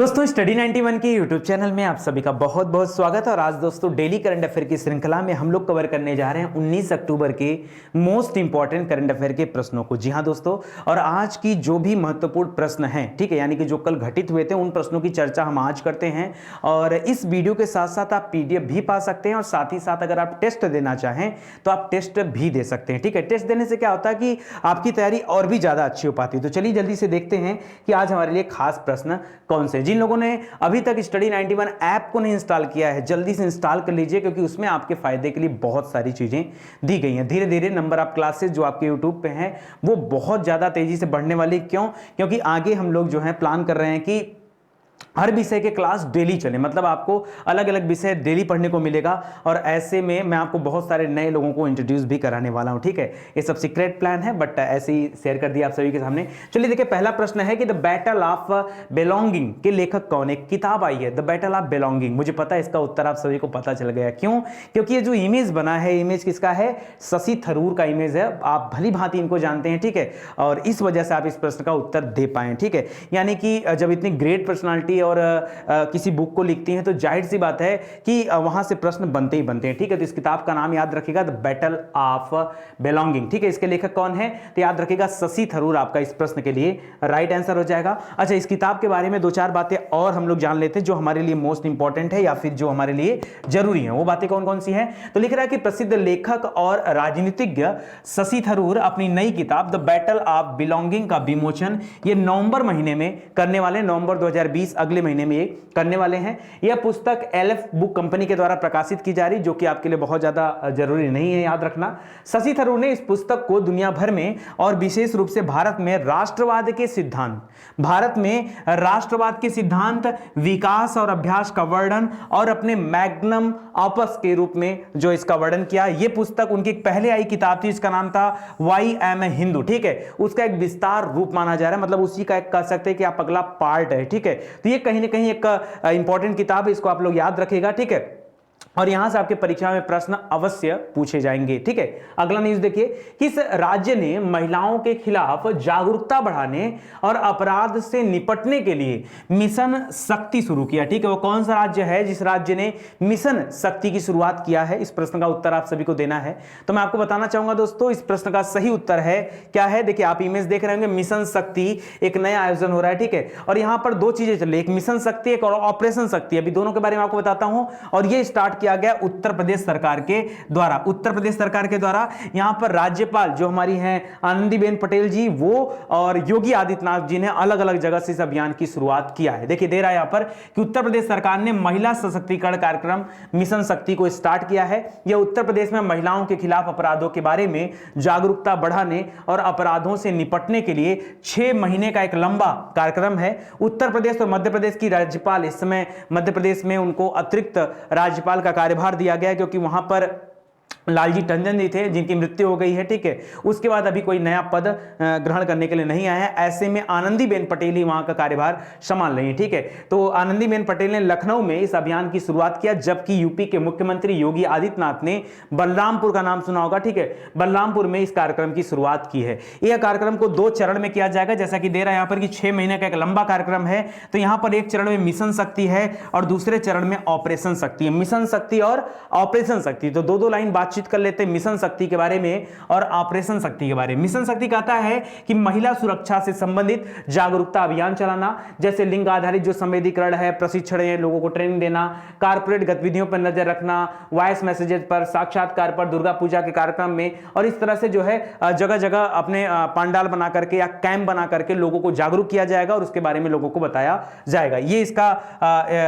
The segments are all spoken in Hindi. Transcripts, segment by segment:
दोस्तों स्टडी 91 के यूट्यूब चैनल में आप सभी का बहुत बहुत स्वागत है। और आज दोस्तों डेली करंट अफेयर की श्रृंखला में हम लोग कवर करने जा रहे हैं 19 अक्टूबर के मोस्ट इंपॉर्टेंट करंट अफेयर के प्रश्नों को। जी हां दोस्तों, और आज की जो भी महत्वपूर्ण प्रश्न हैं, ठीक है, यानी कि जो कल घटित हुए थे उन प्रश्नों की चर्चा हम आज करते हैं। और इस वीडियो के साथ साथ आप पीडीएफ भी पा सकते हैं और साथ ही साथ अगर आप टेस्ट देना चाहें तो आप टेस्ट भी दे सकते हैं। ठीक है, टेस्ट देने से क्या होता है कि आपकी तैयारी और भी ज्यादा अच्छी हो पाती है। तो चलिए जल्दी से देखते हैं कि आज हमारे लिए खास प्रश्न कौन से। जिन लोगों ने अभी तक स्टडी 91 ऐप को नहीं इंस्टॉल किया है, जल्दी से इंस्टॉल कर लीजिए, क्योंकि उसमें आपके फायदे के लिए बहुत सारी चीजें दी गई हैं। धीरे धीरे नंबर ऑफ क्लासेस जो आपके यूट्यूब पे हैं वो बहुत ज्यादा तेजी से बढ़ने वाली। क्यों? क्योंकि आगे हम लोग जो है प्लान कर रहे हैं कि हर विषय के क्लास डेली चले, मतलब आपको अलग अलग विषय डेली पढ़ने को मिलेगा। और ऐसे में मैं आपको बहुत सारे नए लोगों को इंट्रोड्यूस भी कराने वाला हूं। ठीक है, ये सब सीक्रेट प्लान है, बट ऐसे ही शेयर कर दिया आप सभी के सामने। चलिए देखिए, पहला प्रश्न है कि द बैटल ऑफ बिलोंगिंग के लेखक कौन है। किताब आई है द बैटल ऑफ बिलोंगिंग। मुझे पता है इसका उत्तर आप सभी को पता चल गया। क्यों? क्योंकि ये जो इमेज बना है, इमेज किसका है? शशि थरूर का इमेज है। आप भली भांति इनको जानते हैं, ठीक है, और इस वजह से आप इस प्रश्न का उत्तर दे पाए। ठीक है, यानी कि जब इतनी ग्रेट पर्सनालिटी और किसी बुक को लिखती हैं तो जाहिर सी बात है कि वहां से प्रश्न बनते ही बनते हैं। ठीक है, तो इस किताब का नाम याद रखिएगा, द बैटल ऑफ बिलोंगिंग। ठीक है, इसके लेखक कौन है तो याद रखिएगा शशि थरूर आपका इस प्रश्न के लिए राइट आंसर हो जाएगा। अच्छा, इस किताब के बारे में दो चार बातें और हम लोग जान लेते हैं जो हमारे लिए मोस्ट इंपॉर्टेंट है या फिर जो हमारे लिए जरूरी है। वो बातें कौन कौन सी हैं? तो लिख रहा है कि प्रसिद्ध लेखक और राजनीतिज्ञ शशि थरूर अपनी नई किताब द बैटल ऑफ बिलोंगिंग का विमोचन ये नवंबर महीने में करने वाले, नवंबर 2020 अगले महीने में ये करने वाले हैं। यह पुस्तक एलएफ बुक कंपनी के द्वारा प्रकाशित की जा रही, जो कि आपके लिए बहुत ज्यादा जरूरी नहीं है याद रखना। शशि थरूर ने इस पुस्तक को दुनिया भर में और विशेष रूप से भारत में राष्ट्रवाद के सिद्धांत, विकास और अभ्यास का वर्णन और अपने मैग्नम ऑपस के रूप में जो इसका वर्णन किया। यह पुस्तक उनकी पहले आई किताब थी, इसका नाम था वाई एम ए हिंदू। ठीक है, उसका एक विस्तार रूप माना जा रहा है, मतलब उसी का एक कह सकते हैं कि आप अगला पार्ट है। ठीक है, तो ये कहीं ना कहीं एक इंपॉर्टेंट किताब है, इसको आप लोग याद रखिएगा। ठीक है, और यहां से आपके परीक्षा में प्रश्न अवश्य पूछे जाएंगे। ठीक है, अगला न्यूज देखिए, किस राज्य ने महिलाओं के खिलाफ जागरूकता बढ़ाने और अपराध से निपटने के लिए मिशन शक्ति शुरू किया। ठीक है, वो कौन सा राज्य है जिस राज्य ने मिशन शक्ति की शुरुआत किया है? इस प्रश्न का उत्तर आप सभी को देना है। तो मैं आपको बताना चाहूंगा दोस्तों, इस प्रश्न का सही उत्तर है क्या है? देखिए, आप इमेज देख रहे होंगे, मिशन शक्ति एक नया आयोजन हो रहा है। ठीक है, और यहां पर दो चीजें चल रही, एक मिशन शक्ति, एक और ऑपरेशन शक्ति। अभी दोनों के बारे में आपको बताता हूं। और ये स्टार्ट किया गया उत्तर प्रदेश सरकार के द्वारा। उत्तर प्रदेश सरकार के द्वारा यहां पर राज्यपाल जो हमारी हैं आनंदीबेन पटेल जी, वो और योगी आदित्यनाथ जी ने अलग अलग जगह से इस अभियान की शुरुआत किया है। देखिए, दे रहा है यहां पर कि उत्तर प्रदेश सरकार ने महिला सशक्तिकरण कार्यक्रम मिशन शक्ति को स्टार्ट किया है। यह उत्तर प्रदेश में महिलाओं के खिलाफ अपराधों के बारे में जागरूकता बढ़ाने और अपराधों से निपटने के लिए 6 महीने का एक लंबा कार्यक्रम है। उत्तर प्रदेश और मध्य प्रदेश की राज्यपाल, इस समय मध्य प्रदेश में उनको अतिरिक्त राज्यपाल का कार्यभार दिया गया, क्योंकि वहां पर लालजी टंडन जी थे जिनकी मृत्यु हो गई है। ठीक है, उसके बाद अभी कोई नया पद ग्रहण करने के लिए नहीं आया है। ऐसे में आनंदीबेन पटेल ही वहां का कार्यभार संभाल रही है। ठीक है, तो आनंदीबेन पटेल ने लखनऊ में इस अभियान की शुरुआत किया, जबकि यूपी के मुख्यमंत्री योगी आदित्यनाथ ने बलरामपुर का नाम सुना होगा। ठीक है, बलरामपुर में इस कार्यक्रम की शुरुआत की है। यह कार्यक्रम को 2 चरण में किया जाएगा, जैसा कि दे रहा है यहां पर कि 6 महीने का एक लंबा कार्यक्रम है। तो यहां पर एक चरण में मिशन शक्ति है और दूसरे चरण में ऑपरेशन शक्ति है। मिशन शक्ति और ऑपरेशन शक्ति, तो दो लाइन बातचीत कर लेते हैं मिशन शक्ति के बारे में और ऑपरेशन शक्ति के बारे में। मिशन शक्ति कहता है कि महिला सुरक्षा से संबंधित जागरूकता अभियान चलाना, जैसे लिंग आधारित जो संवेदीकरण है, प्रशिक्षण है, लोगों को ट्रेनिंग देना, कारपोरेट गतिविधियों पर नजर रखना, वॉइस मैसेजेस पर, साक्षात्कार पर, दुर्गा पूजा के कार्यक्रम में, और इस तरह से जो है जगह जगह अपने पंडाल बना करके या कैंप बना करके लोगों को जागरूक किया जाएगा और उसके बारे में लोगों को बताया जाएगा। ये इसका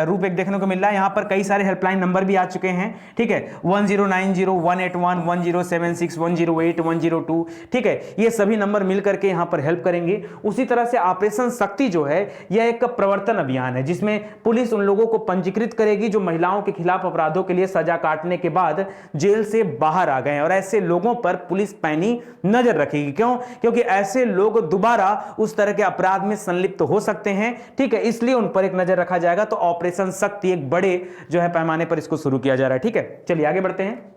रूप एक देखने को मिल रहा है। यहां पर कई सारे हेल्पलाइन नंबर भी आ चुके हैं। ठीक है, 1090-181-1076-108-102। ठीक है, ये सभी नंबर मिलकर के यहां पर हेल्प करेंगे। उसी तरह से ऑपरेशन शक्ति जो है यह एक प्रवर्तन अभियान है, जिसमें पुलिस उन लोगों को पंजीकृत करेगी जो महिलाओं के खिलाफ अपराधों के लिए सजा काटने के बाद जेल से बाहर आ गए हैं, और ऐसे लोगों पर पुलिस पैनी नजर रखेगी। क्यों? क्योंकि ऐसे लोग दोबारा उस तरह के अपराध में संलिप्त हो सकते हैं। ठीक है, इसलिए उन पर एक नजर रखा जाएगा। तो ऑपरेशन शक्ति एक बड़े जो है पैमाने पर इसको शुरू किया जा रहा है। ठीक है, चलिए आगे बढ़ते हैं।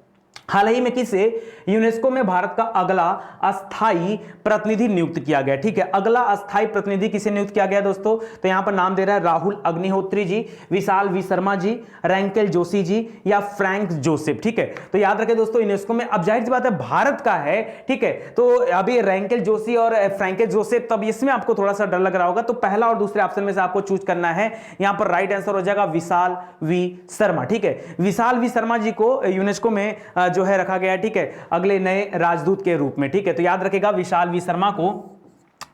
हाल ही में किसे यूनेस्को में भारत का अगला अस्थाई प्रतिनिधि नियुक्त किया गया? ठीक है, अगला अस्थाई प्रतिनिधि किसे नियुक्त किया गया दोस्तों? तो यहां पर नाम दे रहा है राहुल अग्निहोत्री जी, विशाल वी शर्मा जी, रैंकेल जोशी जी या फ्रैंक जोसेफ। ठीक है, तो याद रखें दोस्तों, यूनेस्को में अब जाहिर सी बात है भारत का है, ठीक है, तो अभी रैंकेल जोशी और फ्रैंकेल जोसेफ, तब इसमें आपको थोड़ा सा डर लग रहा होगा, तो पहला और दूसरे ऑप्शन में से आपको चूज करना है। यहां पर राइट आंसर हो जाएगा विशाल वी शर्मा। ठीक है, विशाल वी शर्मा जी को यूनेस्को में जो है रखा गया है, ठीक है, अगले नए राजदूत के रूप में। ठीक है, तो याद रखेगा विशाल वी शर्मा को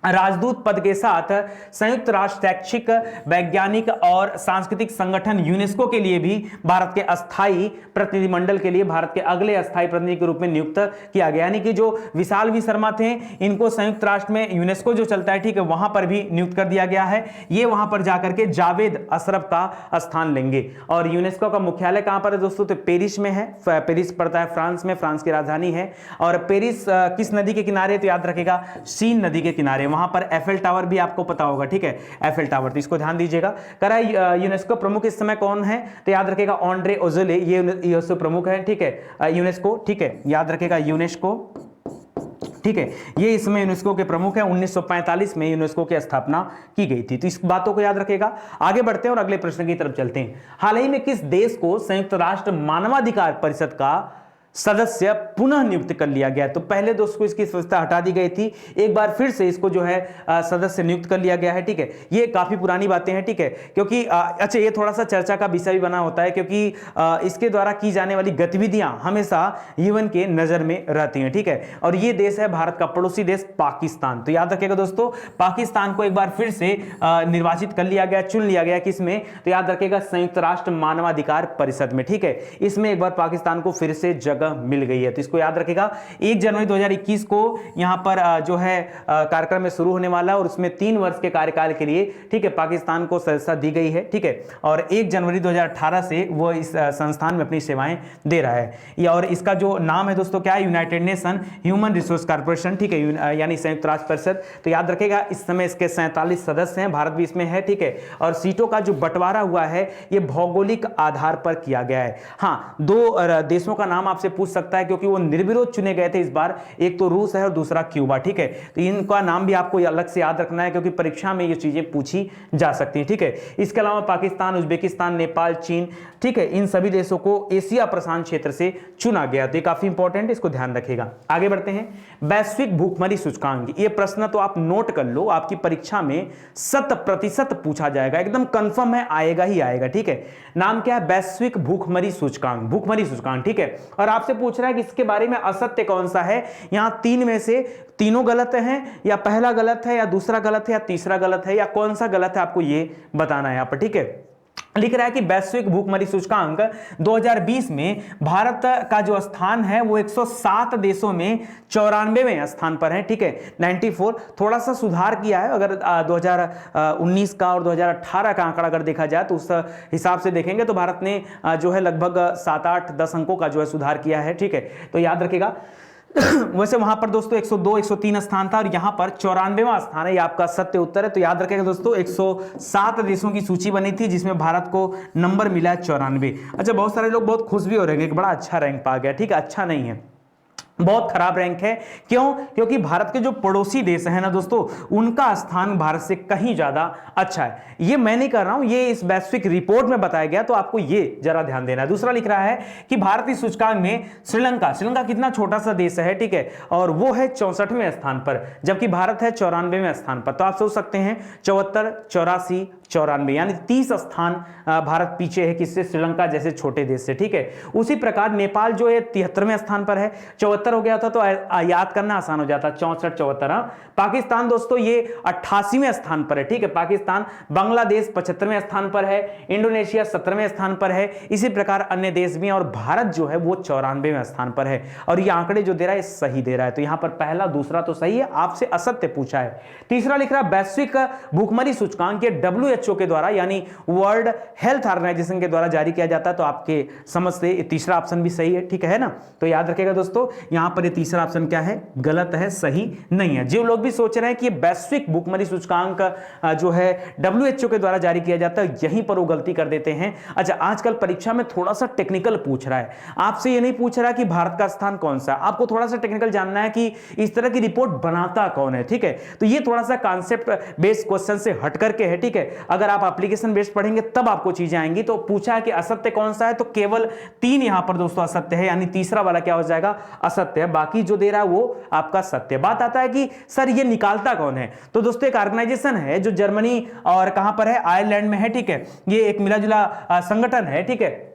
राजदूत पद के साथ संयुक्त राष्ट्र शैक्षिक, वैज्ञानिक और सांस्कृतिक संगठन यूनेस्को के लिए भी भारत के अस्थाई प्रतिनिधिमंडल के लिए भारत के अगले अस्थाई प्रतिनिधि के रूप में नियुक्त किया गया। यानी कि जो विशाल वी शर्मा थे, इनको संयुक्त राष्ट्र में यूनेस्को जो चलता है, ठीक है, वहां पर भी नियुक्त कर दिया गया है। ये वहां पर जाकर के जावेद अशरफ का स्थान लेंगे। और यूनेस्को का मुख्यालय कहां पर है दोस्तों? तो पेरिस में है। पेरिस पड़ता है फ्रांस में, फ्रांस की राजधानी है। और पेरिस किस नदी के किनारे? तो याद रखेगा सीन नदी के किनारे। वहां पर एफेल टावर भी आपको पता होगा, ठीक है, एफेल टावर, तो इसको ध्यान दीजिएगा। करा यूनेस्को प्रमुख इस समय कौन है? तो याद रखेगा ऑन्ड्रे ओजोले, ये यूनेस्को प्रमुख है, ठीक है, यूनेस्को, ठीक है, याद रखेगा यूनेस्को, ठीक है, ये इसमें यूनेस्को के प्रमुख हैं। 1945 में यूनेस्को की स्थापना की गई थी, तो इस बातों को याद रखेगा। आगे बढ़ते हैं और अगले प्रश्न की तरफ चलते हैं। हाल ही में किस देश को संयुक्त राष्ट्र मानवाधिकार परिषद का सदस्य पुनः नियुक्त कर लिया गया? तो पहले दोस्तों इसकी व्यवस्था हटा दी गई थी, एक बार फिर से इसको जो है सदस्य नियुक्त कर लिया गया है। ठीक है, ये काफी पुरानी बातें हैं, ठीक है, क्योंकि अच्छा, ये थोड़ा सा चर्चा का विषय भी बना होता है, क्योंकि इसके द्वारा की जाने वाली गतिविधियां हमेशा यूएन के नजर में रहती हैं। ठीक है, और ये देश है भारत का पड़ोसी देश पाकिस्तान। तो याद रखिएगा दोस्तों, पाकिस्तान को एक बार फिर से निर्वाचित कर लिया गया, चुन लिया गया, किसमें? तो याद रखिएगा संयुक्त राष्ट्र मानवाधिकार परिषद में। ठीक है, इसमें एक बार पाकिस्तान को फिर से जगह मिल गई है, तो इसको याद रखेगा। 1 जनवरी 2021 को यहां पर जो है कार्यक्रम में शुरू होने वाला है, और उसमें 3 वर्ष के कार्यकाल के लिए, ठीक है, पाकिस्तान को सदस्यता दी गई है। ठीक है, और 1 जनवरी 2018 से वो इस संस्थान में अपनी सेवाएं दे रहा है। और इसका जो नाम है दोस्तों क्या है? United nation human resource corporation, ठीक है, यानी संयुक्त राष्ट्र परिषद। तो याद रखेगा इस समय इसके 47 सदस्य हैं, भारत भी इसमें है। ठीक है, और सीटों का जो बंटवारा हुआ है ये भौगोलिक आधार पर किया गया है। हाँ, 2 देशों का नाम आपसे पूछ सकता है, क्योंकि वो निर्विरोध चुने गए थे इस बार, एक तो रूस है और दूसरा क्यूबा। ठीक है, तो इनका नाम भी आपको अलग से याद रखना है, क्योंकि परीक्षा में ये चीजें पूछी जा सकती हैं। ठीक है, इसके अलावा पाकिस्तान, उज्बेकिस्तान, नेपाल, चीन, ठीक है, इन सभी देशों को एशिया प्रशांत क्षेत्र से चुना गया, तो ये काफी इंपॉर्टेंट है, इसको ध्यान रखिएगा। आगे बढ़ते हैं। वैश्विक भूखमरी सूचकांक, ये प्रश्न तो आप नोट कर लो, आपकी परीक्षा में 100% पूछा जाएगा, एकदम कंफर्म है, आएगा ही आएगा। ठीक है, नाम क्या है? वैश्विक भूखमरी सूचकांक, भूखमरी सूचकांक। ठीक है, और आपसे पूछ रहा है कि इसके बारे में असत्य कौन सा है? यहां 3 में से तीनों गलत हैं, या पहला गलत है, या दूसरा गलत है, या तीसरा गलत है, या कौन सा गलत है, आपको ये बताना है यहां पर। ठीक है, लिख रहा है कि वैश्विक भूखमरी सूचकांक 2020 में भारत का जो स्थान है वो 107 देशों में 94वें स्थान पर है। ठीक है, 94, थोड़ा सा सुधार किया है। अगर 2019 का और 2018 का आंकड़ा अगर देखा जाए तो उस हिसाब से देखेंगे तो भारत ने जो है लगभग 7, 8, 10 अंकों का जो है सुधार किया है। ठीक है, तो याद रखिएगा। वैसे वहां पर दोस्तों 102, 103 स्थान था, और यहां पर 94वां स्थान है, ये आपका सत्य उत्तर है। तो याद रखिएगा दोस्तों, 107 देशों की सूची बनी थी, जिसमें भारत को नंबर मिला 94। अच्छा, बहुत सारे लोग बहुत खुश भी हो रहे हैं कि बड़ा अच्छा रैंक पा गया। ठीक है, अच्छा नहीं है, बहुत खराब रैंक है। क्यों? क्योंकि भारत के जो पड़ोसी देश हैं ना दोस्तों, उनका स्थान भारत से कहीं ज्यादा अच्छा है। ये मैं नहीं कर रहा हूं, ये इस वैश्विक रिपोर्ट में बताया गया, तो आपको ये जरा ध्यान देना है। दूसरा लिख रहा है कि भारतीय सूचकांक में श्रीलंका कितना छोटा सा देश है, ठीक है, और वो है 64वें स्थान पर, जबकि भारत है 94वें स्थान पर। तो आप सोच सकते हैं 74, 84, 94, यानी 30 स्थान भारत पीछे है किससे? श्रीलंका जैसे छोटे देश से। ठीक है, उसी प्रकार नेपाल जो है 73वें स्थान पर है। 74 हो गया था तो याद करना आसान हो जाता, 64, 74। पाकिस्तान दोस्तों ये 88वें स्थान पर है। ठीक है, पाकिस्तान। बांग्लादेश 75वें स्थान पर है, इंडोनेशिया 17वें स्थान पर है, इसी प्रकार अन्य देश भी, और भारत जो है वो 94वें स्थान पर है। और ये आंकड़े जो दे रहा है सही दे रहा है, तो यहां पर पहला दूसरा तो सही है, आपसे असत्य पूछा है। तीसरा लिख रहा है वैश्विक भूखमरी सूचकांक WHO के द्वारा, यानी वर्ल्ड हेल्थ ऑर्गेनाइजेशन के द्वारा जारी किया जाता है, तो आपके समझ से तीसरा ऑप्शन भी सही है। ठीक है ना, तो याद रखिएगा दोस्तों, यहां पर ये तीसरा ऑप्शन क्या है, गलत है, सही नहीं है। जो लोग भी सोच रहे हैं कि ये वैश्विक भूखमरी सूचकांक जो है WHO के द्वारा जारी किया जाता है, यहीं पर वो गलती कर देते हैं। अच्छा, आजकल परीक्षा में थोड़ा सा टेक्निकल पूछ रहा है, आपसे ये नहीं पूछ रहा कि भारत का स्थान कौन सा, आपको थोड़ा सा टेक्निकल जानना है कि इस तरह की रिपोर्ट बनाता कौन है, ठीक है। तो ये थोड़ा सा कॉन्सेप्ट बेस्ड क्वेश्चन से हट करके है, ठीक है। अगर आप एप्लीकेशन बेस्ड पढ़ेंगे तब आपको चीजें आएंगी। तो पूछा है कि असत्य कौन सा है, तो केवल 3 यहां पर दोस्तों असत्य है, यानी तीसरा वाला क्या हो जाएगा, असत्य है। बाकी जो दे रहा है वो आपका सत्य। बात आता है कि सर ये निकालता कौन है, तो दोस्तों एक ऑर्गेनाइजेशन है जो जर्मनी और कहां पर है, आयरलैंड में है, ठीक है। ये एक मिला जुला संगठन है, ठीक है,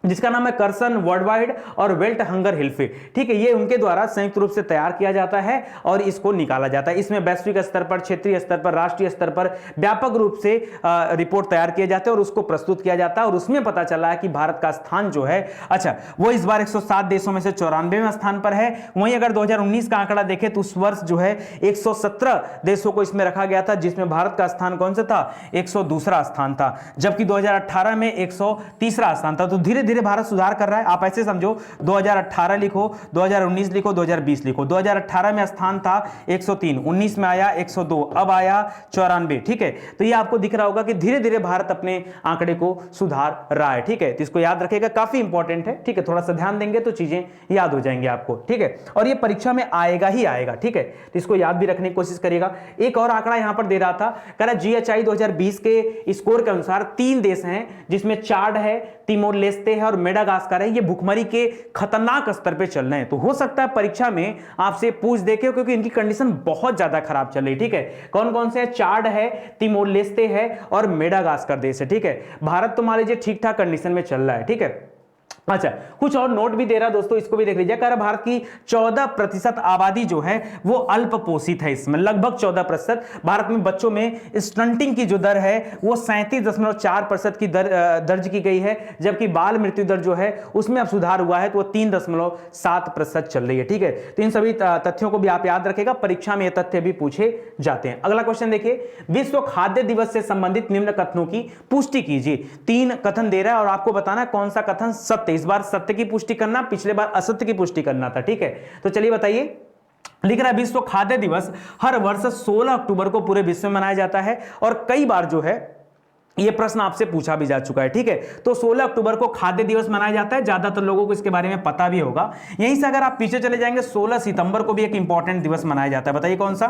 जिसका नाम है कर्सन वर्ल्डवाइड और वेल्ट हंगर हिल्फे, ठीक है। ये उनके द्वारा संयुक्त रूप से तैयार किया जाता है और इसको निकाला जाता है। इसमें वैश्विक स्तर पर, क्षेत्रीय स्तर पर, राष्ट्रीय स्तर पर व्यापक रूप से रिपोर्ट तैयार किए जाते हैं और उसको प्रस्तुत किया जाता है। और उसमें पता चला है कि भारत का स्थान जो है, अच्छा, वो इस बार 107 देशों में से 94वें स्थान पर है। वहीं अगर 2019 का आंकड़ा देखें तो उस वर्ष जो है 117 देशों को इसमें रखा गया था, जिसमें भारत का स्थान कौन सा था, 102वां स्थान था, जबकि 2018 में 130वां स्थान था। तो धीरे धीरे भारत सुधार कर रहा है। आप ऐसे समझो, 2018 लिखो, 2019 लिखो, 2020 लिखो। 2018 में स्थान था 103, 19 में आया 102, अब आया 94, ठीक है। तो ये आपको दिख रहा होगा कि धीरे धीरे भारत अपने आंकड़े को सुधार रहा है, ठीक है। तो इसको याद रखेगा, काफी इंपॉर्टेंट है, ठीक है। थोड़ा सा ध्यान देंगे तो चीजें याद हो जाएंगे आपको, ठीक है। और ये परीक्षा में आएगा ही आएगा, ठीक है। तो इसको याद भी रखने की कोशिश करिएगा। एक और आंकड़ा यहां पर दे रहा था, कह रहा GHI 2020 के स्कोर के अनुसार 3 देश हैं जिसमें चाड है, तिमोर लेस्ते है और मेडागास्कर है, ये भूखमरी के खतरनाक स्तर पे चल रहे हैं। तो हो सकता है परीक्षा में आपसे पूछ देखे, क्योंकि इनकी कंडीशन बहुत ज्यादा खराब चल रही है, ठीक है। कौन कौन से है, चाड है, तिमोर लेस्ते है और मेडागास्कर देश है, ठीक है। भारत तो मान लीजिए ठीक ठाक कंडीशन में चल रहा है, ठीक है। अच्छा, कुछ और नोट भी दे रहा दोस्तों, इसको भी देख लीजिए। कह रहा भारत की 14% आबादी जो है वो अल्प पोषित है, इसमें लगभग 14%। भारत में बच्चों में स्टंटिंग की जो दर है वो 37.4% की दर दर्ज की गई है, जबकि बाल मृत्यु दर जो है उसमें अब सुधार हुआ है, तो वो 3.7% चल रही है, ठीक है। तो इन सभी तथ्यों को भी आप याद रखेगा, परीक्षा में ये तथ्य भी पूछे जाते हैं। अगला क्वेश्चन देखिए, विश्व खाद्य दिवस से संबंधित निम्न कथनों की पुष्टि कीजिए। 3 कथन दे रहा है और आपको बताना कौन सा कथन सत्य। इस बार सत्य की पुष्टि करना, पिछले बार असत्य की पुष्टि करना था, ठीक है। तो चलिए बताइए, लिख रहा है विश्व खाद्य दिवस हर वर्ष 16 अक्टूबर को पूरे विश्व में मनाया जाता है और कई बार जो है ये प्रश्न आपसे पूछा भी जा चुका है, ठीक है। तो 16 अक्टूबर को खाद्य दिवस मनाया जाता है, ज्यादातर लोगों को इसके बारे में पता भी होगा। यहीं से अगर आप पीछे चले जाएंगे, 16 सितंबर को भी एक इंपॉर्टेंट दिवस मनाया जाता है, बताइए कौन सा,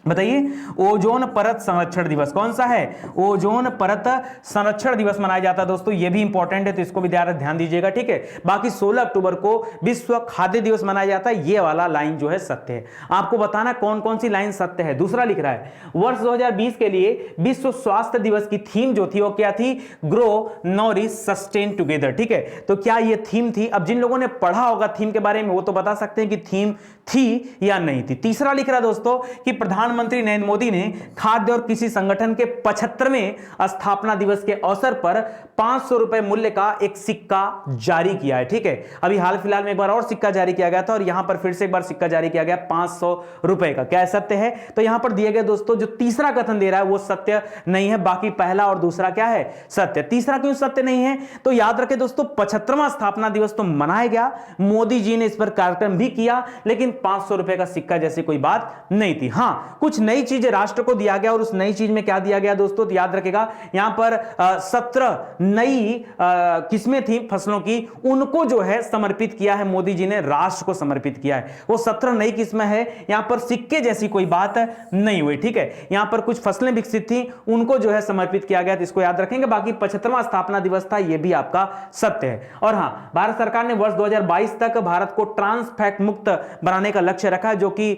बताइए। ओजोन परत संरक्षण दिवस, कौन सा है, ओजोन परत संरक्षण दिवस मनाया जाता है दोस्तों, ये भी इंपॉर्टेंट है, तो इसको भी ध्यान दीजिएगा, ठीक है। बाकी 16 अक्टूबर को विश्व खाद्य दिवस मनाया जाता है, ये वाला लाइन जो है सत्य है। आपको बताना कौन कौन सी लाइन सत्य है। दूसरा लिख रहा है, वर्ष 2020 के लिए विश्व स्वास्थ्य दिवस की थीम जो थी वो क्या थी, ग्रो नॉरिश सस्टेन टुगेदर, ठीक है। तो क्या ये थीम थी, अब जिन लोगों ने पढ़ा होगा थीम के बारे में वो तो बता सकते हैं कि थीम थी या नहीं थी। तीसरा लिख रहा है दोस्तों कि प्रधानमंत्री नरेंद्र मोदी ने खाद्य और कृषि संगठन के 75वें स्थापना दिवस के अवसर पर 500 रुपए मूल्य का एक सिक्का जारी किया है, ठीक है। अभी हाल फिलहाल में एक बार और सिक्का जारी किया गया था और यहां पर फिर से एक बार सिक्का जारी किया गया 500 रुपए का। क्या सत्य है, तो यहां पर दिए गए दोस्तों जो तीसरा कथन दे रहा है वो सत्य नहीं है, बाकी पहला और दूसरा क्या है, सत्य। तीसरा क्यों सत्य नहीं है, तो याद रखें दोस्तों 75वां स्थापना दिवस तो मनाया गया, मोदी जी ने इस पर कार्यक्रम भी किया, लेकिन 500 रुपए का सिक्का जैसी कोई बात नहीं थी। हां, कुछ नई चीजें राष्ट्र को दिया गया और उस नई चीज में क्या दिया गया दोस्तों, तो याद रखेगा यहां पर 17 नई किस्में थी फसलों की, उनको जो है समर्पित किया है मोदी जी ने, राष्ट्र को समर्पित किया है। वो 17 नई किस्में है, यहां पर सिक्के जैसी कोई बात नहीं हुई, ठीक है। यहां पर कुछ फसलें विकसित थी, उनको जो है समर्पित किया गया, तो इसको याद रखेंगे। बाकी 75वां स्थापना दिवस था, यह भी आपका सत्य है। और हां, भारत सरकार ने वर्ष 2022 तक भारत को ट्रांस फैट मुक्त बनाने का लक्ष्य रखा, जो कि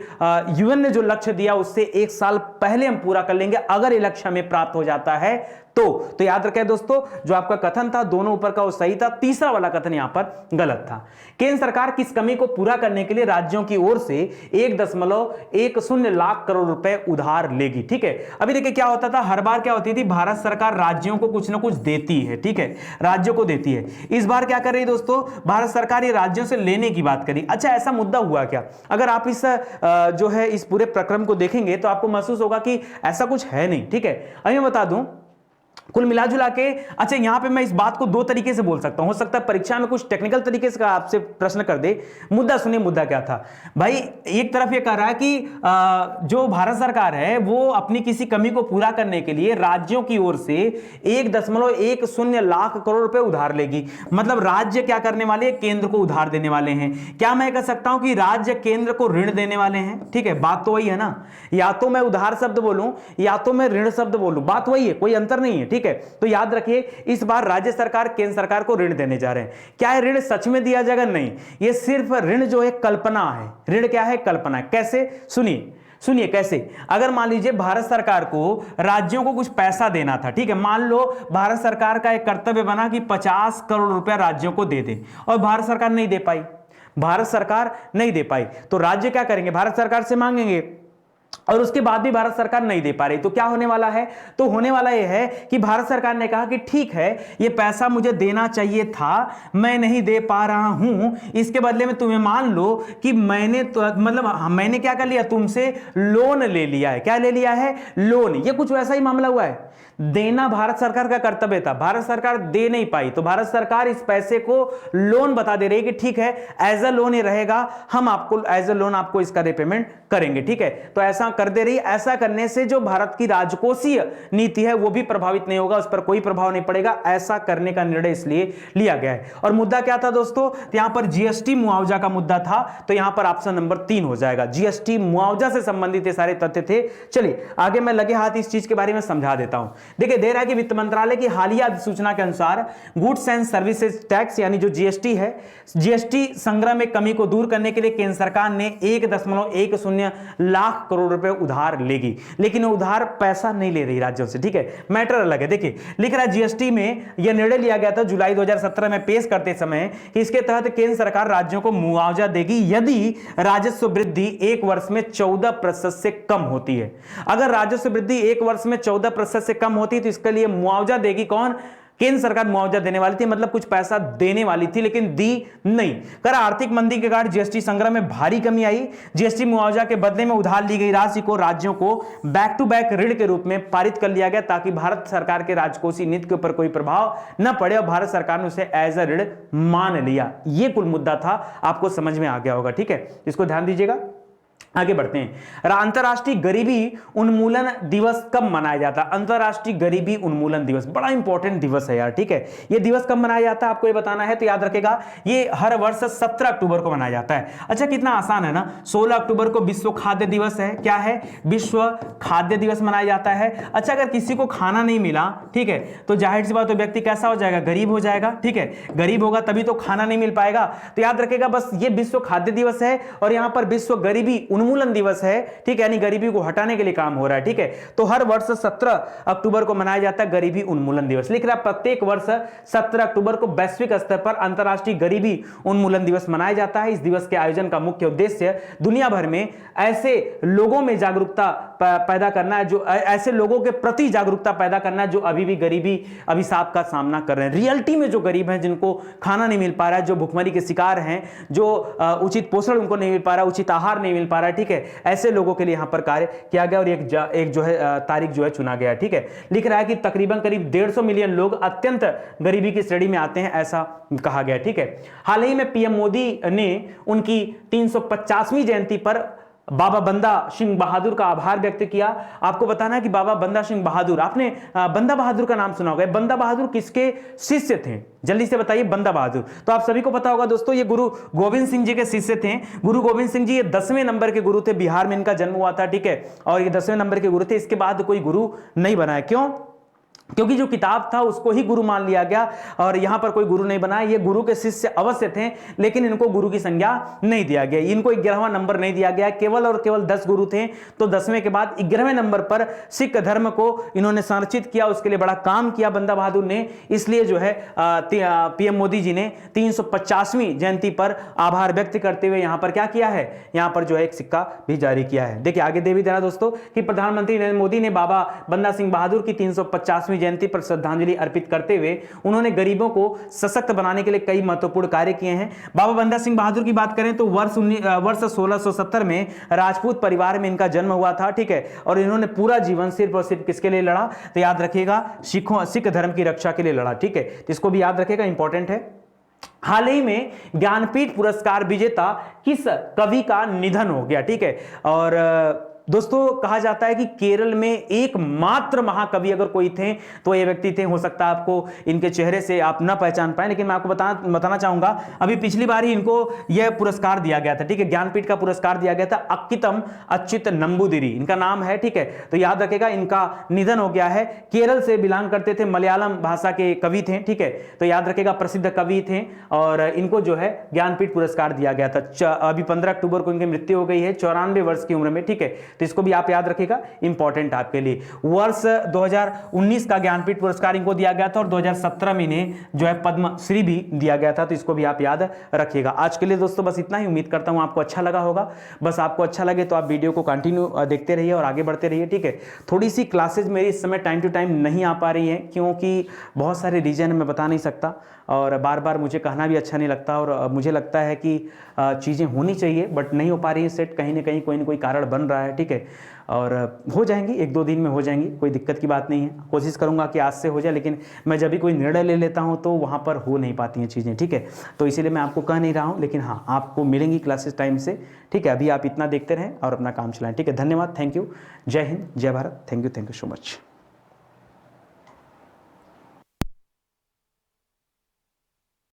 यूएन ने जो लक्ष्य दिया उससे 1 साल पहले हम पूरा कर लेंगे, अगर ये लक्ष्य हमें प्राप्त हो जाता है तो याद रखें दोस्तों, जो आपका कथन था दोनों ऊपर का वो सही था, तीसरा वाला कथन यहां पर गलत था। केंद्र सरकार किस कमी को पूरा करने के लिए राज्यों की ओर से 1.10 लाख करोड़ रुपए उधार लेगी, ठीक है। अभी देखिए क्या होता था, हर बार क्या होती थी, भारत सरकार राज्यों को कुछ ना कुछ देती है, ठीक है, राज्यों को देती है। इस बार क्या कर रही है दोस्तों, भारत सरकार ये राज्यों से लेने की बात करी। अच्छा, ऐसा मुद्दा हुआ क्या, अगर आप इस जो है इस पूरे प्रक्रम को देखेंगे तो आपको महसूस होगा कि ऐसा कुछ है नहीं, ठीक है। अभी मैं बता दूं, कुल मिला जुला के, अच्छा यहां पे मैं इस बात को दो तरीके से बोल सकता हूं, हो सकता है परीक्षा में कुछ टेक्निकल तरीके से आपसे प्रश्न कर दे। मुद्दा सुनिए, मुद्दा क्या था भाई। एक तरफ ये कह रहा है कि जो भारत सरकार है वो अपनी किसी कमी को पूरा करने के लिए राज्यों की ओर से 1.10 लाख करोड़ रुपए उधार लेगी। मतलब राज्य क्या करने वाले, केंद्र को उधार देने वाले हैं। क्या मैं कह सकता हूं कि राज्य केंद्र को ऋण देने वाले हैं? ठीक है, बात तो वही है ना, या तो मैं उधार शब्द बोलूं या तो मैं ऋण शब्द बोलूं, बात वही है, कोई अंतर नहीं है। ठीक है, तो याद रखिए इस बार राज्य सरकार केंद्र सरकार को ऋण देने जा रहे हैं। क्या है, ऋण सच में दिया जाएगा? नहीं, ये सिर्फ ऋण जो है कल्पना है। ऋण क्या है? कल्पना है। कैसे? सुनिए कैसे। अगर मान लीजिए भारत सरकार को राज्यों को कुछ पैसा देना था, ठीक है, मान लो भारत सरकार का एक कर्तव्य बना कि 50 करोड़ रुपया राज्यों को दे दे, और भारत सरकार नहीं दे पाई, भारत सरकार नहीं दे पाई, तो राज्य क्या करेंगे? भारत सरकार से मांगेंगे, और उसके बाद भी भारत सरकार नहीं दे पा रही, तो क्या होने वाला है? तो होने वाला यह है कि भारत सरकार ने कहा कि ठीक है, ये पैसा मुझे देना चाहिए था, मैं नहीं दे पा रहा हूं, इसके बदले में तुम्हें मान लो कि मैंने तो मतलब मैंने क्या कर लिया, तुमसे लोन ले लिया है। क्या ले लिया है? लोन। ये कुछ वैसा ही मामला हुआ है। देना भारत सरकार का कर्तव्य था, भारत सरकार दे नहीं पाई, तो भारत सरकार इस पैसे को लोन बता दे रही है कि ठीक है, एज अ लोन ये रहेगा, हम आपको एज अ लोन आपको इसका रिपेमेंट करेंगे। ठीक है, तो ऐसा कर दे रही। ऐसा करने से जो भारत की राजकोषीय नीति है वो भी प्रभावित नहीं होगा, उस पर कोई प्रभाव नहीं पड़ेगा। ऐसा करने का निर्णय इसलिए लिया गया है। और मुद्दा क्या था दोस्तों? यहां पर जीएसटी मुआवजा का मुद्दा था, तो यहां पर ऑप्शन नंबर 3 हो जाएगा। जीएसटी मुआवजा से संबंधित ये सारे तथ्य थे। चलिए आगे मैं लगे हाथ इस चीज के बारे में समझा देता हूं। देखिए, दे रहा है कि वित्त मंत्रालय की हालिया सूचना के अनुसार गुड्स एंड सर्विसेज टैक्स यानी जो जीएसटी है, जीएसटी संग्रह में कमी को दूर करने के लिए केंद्र सरकार ने 1.10 लाख करोड़ रुपए उधार लेगी, लेकिन उधार पैसा नहीं ले रही राज्यों से। ठीक है, मैटर अलग है। देखिए लिख रहा है जीएसटी में यह निर्णय लिया गया था जुलाई 2017 में पेश करते समय कि इसके तहत केंद्र सरकार राज्यों को मुआवजा देगी यदि राजस्व वृद्धि एक वर्ष में 14% से कम होती है। अगर राजस्व वृद्धि एक वर्ष में 14% से कम होती है तो इसके लिए मुआवजा देगी कौन? केंद्र सरकार मुआवजा देने वाली थी, मतलब कुछ पैसा देने वाली थी, लेकिन दी नहीं। कर आर्थिक मंदी के कारण जीएसटी संग्रह में भारी कमी आई। जीएसटी मुआवजा के बदले में उधार ली गई राशि को राज्यों को बैक टू बैक ऋण के रूप में पारित कर लिया गया ताकि भारत सरकार के राजकोषीय नीति के ऊपर कोई प्रभाव न पड़े, और भारत सरकार ने उसे एज अ ऋण मान लिया। यह कुल मुद्दा था, आपको समझ में आ गया होगा। ठीक है, इसको ध्यान दीजिएगा। आगे बढ़ते हैं। अंतरराष्ट्रीय गरीबी उन्मूलन दिवस कब मनाया जाता है? अंतरराष्ट्रीय गरीबी उन्मूलन दिवस बड़ा इंपॉर्टेंट दिवस है यार। ठीक है, ये दिवस कब मनाया जाता है आपको ये बताना है, तो याद रखेगा ये हर वर्ष 17 अक्टूबर को मनाया जाता है। अच्छा, कितना आसान है ना। 16 अक्टूबर को विश्व खाद्य दिवस है। क्या है? विश्व खाद्य दिवस मनाया जाता है। अच्छा, अगर किसी को खाना नहीं मिला, ठीक है, तो जाहिर सी बात तो व्यक्ति कैसा हो जाएगा? गरीब हो जाएगा। ठीक है, गरीब होगा तभी तो खाना नहीं मिल पाएगा। तो याद रखेगा बस ये विश्व खाद्य दिवस है और यहां पर विश्व गरीबी उन्मूलन दिवस है। ठीक है, यानी गरीबी को हटाने के लिए काम हो रहा है। ठीक है, तो हर वर्ष 17 अक्टूबर को मनाया जाता है गरीबी उन्मूलन दिवस। लिख रहा है प्रत्येक वर्ष 17 अक्टूबर को वैश्विक स्तर पर अंतरराष्ट्रीय गरीबी उन्मूलन दिवस मनाया जाता है। इस दिवस के आयोजन का मुख्य उद्देश्य दुनिया भर में ऐसे लोगों में जागरूकता पैदा करना है, जो ऐसे लोगों के प्रति जागरूकता पैदा करना है जो अभी भी गरीबी अभिशाप का सामना कर रहे हैं। रियलिटी में जो गरीब हैं, जिनको खाना नहीं मिल पा रहा है, जो भुखमरी के शिकार हैं, जो उचित पोषण उनको नहीं मिल पा रहा, उचित आहार नहीं मिल पा रहा है। ठीक है, ऐसे लोगों के लिए यहां पर कार्य किया गया और एक जो है तारीख जो है चुना गया। ठीक है, लिख रहा है कि तकरीबन करीब 150 मिलियन लोग अत्यंत गरीबी की श्रेणी में आते हैं, ऐसा कहा गया। ठीक है, हाल ही में पीएम मोदी ने उनकी 350वीं जयंती पर बाबा बंदा सिंह बहादुर का आभार व्यक्त किया। आपको बताना है कि बाबा बंदा सिंह बहादुर, आपने बंदा बहादुर का नाम सुना होगा। बंदा बहादुर किसके शिष्य थे? जल्दी से बताइए। बंदा बहादुर तो आप सभी को पता होगा दोस्तों, ये गुरु गोविंद सिंह जी के शिष्य थे। गुरु गोविंद सिंह जी ये 10वें नंबर के गुरु थे। बिहार में इनका जन्म हुआ था। ठीक है, और ये 10वें नंबर के गुरु थे। इसके बाद कोई गुरु नहीं बना है। क्यों? क्योंकि जो किताब था उसको ही गुरु मान लिया गया और यहां पर कोई गुरु नहीं बना। ये गुरु के शिष्य अवश्य थे, लेकिन इनको गुरु की संज्ञा नहीं दिया गया। इनको 11वां नंबर नहीं दिया गया। केवल और केवल 10 गुरु थे, तो 10वें के बाद 11वें नंबर पर सिख धर्म को इन्होंने संरक्षित किया। उसके लिए बड़ा काम किया बंदा बहादुर ने। इसलिए जो है पीएम मोदी जी ने 350वीं जयंती पर आभार व्यक्त करते हुए यहां पर क्या किया है? यहां पर जो है एक सिक्का भी जारी किया है। देखिए आगे दे भी देना दोस्तों कि प्रधानमंत्री नरेंद्र मोदी ने बाबा बंदा सिंह बहादुर की 350वीं जयंती पर श्रद्धांजलि अर्पित करते हुए उन्होंने गरीबों को सशक्त बनाने के लिए कई महत्वपूर्ण कार्य किए हैं। बाबा बंदा सिंह बहादुर की बात करें तो वर्ष 1670 में राजपूत परिवार में इनका जन्म हुआ था, ठीक है, और इन्होंने पूरा जीवन सिर्फ और सिर्फ किसके लिए लड़ा, तो याद रखिएगा सिख धर्म की रक्षा के लिए लड़ा, ठीक है, तो इसको भी याद रखिएगा, इंपॉर्टेंट है। हाल ही में ज्ञानपीठ पुरस्कार विजेता किस कवि का निधन हो गया, ठीक है, और दोस्तों कहा जाता है कि केरल में एकमात्र महाकवि अगर कोई थे तो ये व्यक्ति थे। हो सकता है आपको इनके चेहरे से आप ना पहचान पाए, लेकिन मैं आपको बताना चाहूंगा अभी पिछली बार ही इनको यह पुरस्कार दिया गया था, ठीक है, ज्ञानपीठ का पुरस्कार दिया गया था। अक्कितम अच्युत नंबूदिरी इनका नाम है, ठीक है, तो याद रखेगा इनका निधन हो गया है। केरल से बिलोंग करते थे, मलयालम भाषा के कवि थे, ठीक है, तो याद रखेगा प्रसिद्ध कवि थे और इनको जो है ज्ञानपीठ पुरस्कार दिया गया था। अभी 15 अक्टूबर को इनकी मृत्यु हो गई है 94 वर्ष की उम्र में, ठीक है, तो इसको भी आप याद रखिएगा, इंपॉर्टेंट आपके लिए। वर्ष 2019 का ज्ञानपीठ पुरस्कार इनको दिया गया था और 2017 में इन्हें जो है पद्मश्री भी दिया गया था, तो इसको भी आप याद रखिएगा। आज के लिए दोस्तों बस इतना ही, उम्मीद करता हूं आपको अच्छा लगा होगा। बस आपको अच्छा लगे तो आप वीडियो को कंटिन्यू देखते रहिए और आगे बढ़ते रहिए, ठीक है। थोड़ी सी क्लासेज मेरी इस समय टाइम टू टाइम नहीं आ पा रही है क्योंकि बहुत सारे रीजन मैं बता नहीं सकता और बार बार मुझे कहना भी अच्छा नहीं लगता और मुझे लगता है कि चीज़ें होनी चाहिए बट नहीं हो पा रही है सेट, कहीं ना कोई कारण बन रहा है, ठीक है, और हो जाएंगी, 1-2 दिन में हो जाएंगी, कोई दिक्कत की बात नहीं है। कोशिश करूंगा कि आज से हो जाए, लेकिन मैं जब भी कोई निर्णय ले लेता हूं तो वहां पर हो नहीं पाती हैं चीज़ें, ठीक है, तो इसीलिए मैं आपको कह नहीं रहा हूं, लेकिन हाँ आपको मिलेंगी क्लासेस टाइम से, ठीक है। अभी आप इतना देखते रहें और अपना काम चलाएं, ठीक है। धन्यवाद, थैंक यू, जय हिंद, जय Bharat, thank you so much.